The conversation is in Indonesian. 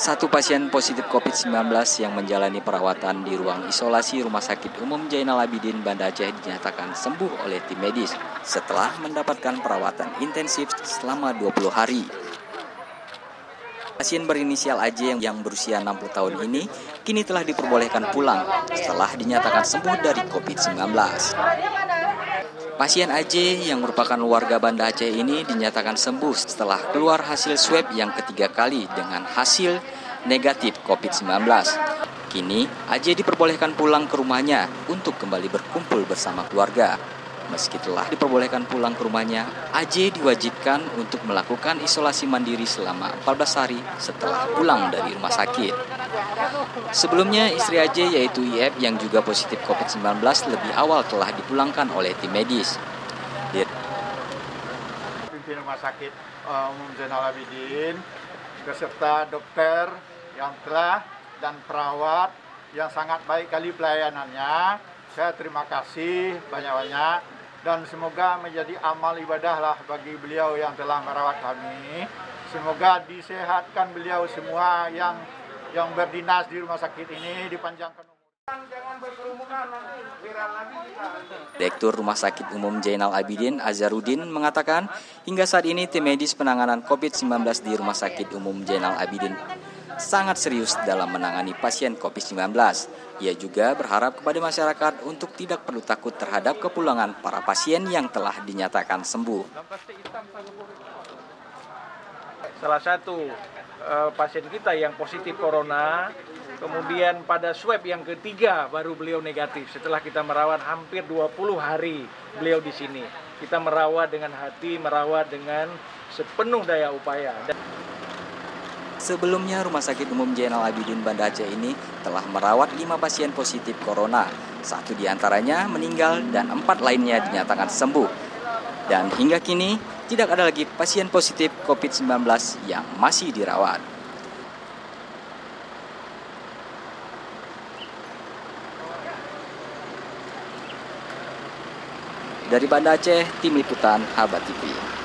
Satu pasien positif COVID-19 yang menjalani perawatan di ruang isolasi Rumah Sakit Umum Jainal Abidin, Banda Aceh dinyatakan sembuh oleh tim medis setelah mendapatkan perawatan intensif selama 20 hari. Pasien berinisial AJ yang berusia 60 tahun ini kini telah diperbolehkan pulang setelah dinyatakan sembuh dari COVID-19. Pasien AJ yang merupakan warga Banda Aceh ini dinyatakan sembuh setelah keluar hasil swab yang ketiga kali dengan hasil negatif COVID-19. Kini AJ diperbolehkan pulang ke rumahnya untuk kembali berkumpul bersama keluarga. Meski telah diperbolehkan pulang ke rumahnya, AJ diwajibkan untuk melakukan isolasi mandiri selama 14 hari setelah pulang dari rumah sakit. Sebelumnya, istri AJ yaitu IF yang juga positif COVID-19 lebih awal telah dipulangkan oleh tim medis. Pimpinan Rumah Sakit Umum Jainal Abidin beserta dokter yang telah dan perawat yang sangat baik kali pelayanannya. Saya terima kasih banyak-banyak dan semoga menjadi amal ibadah lah bagi beliau yang telah merawat kami. Semoga disehatkan beliau semua yang berdinas di rumah sakit ini, dipanjangkan umur. Jangan berkerumunan nanti viral lagi kita. Direktur Rumah Sakit Umum Jainal Abidin Azharuddin mengatakan hingga saat ini tim medis penanganan COVID-19 di Rumah Sakit Umum Jainal Abidin sangat serius dalam menangani pasien COVID-19. Ia juga berharap kepada masyarakat untuk tidak perlu takut terhadap kepulangan para pasien yang telah dinyatakan sembuh. Salah satu pasien kita yang positif corona, kemudian pada swab yang ketiga baru beliau negatif. Setelah kita merawat hampir 20 hari beliau di sini. Kita merawat dengan hati, merawat dengan sepenuh daya upaya. Sebelumnya, Rumah Sakit Umum Jainal Abidin Banda Aceh ini telah merawat 5 pasien positif corona. 1 diantaranya meninggal dan 4 lainnya dinyatakan sembuh. Dan hingga kini, tidak ada lagi pasien positif COVID-19 yang masih dirawat. Dari Banda Aceh, Tim Liputan Habat TV.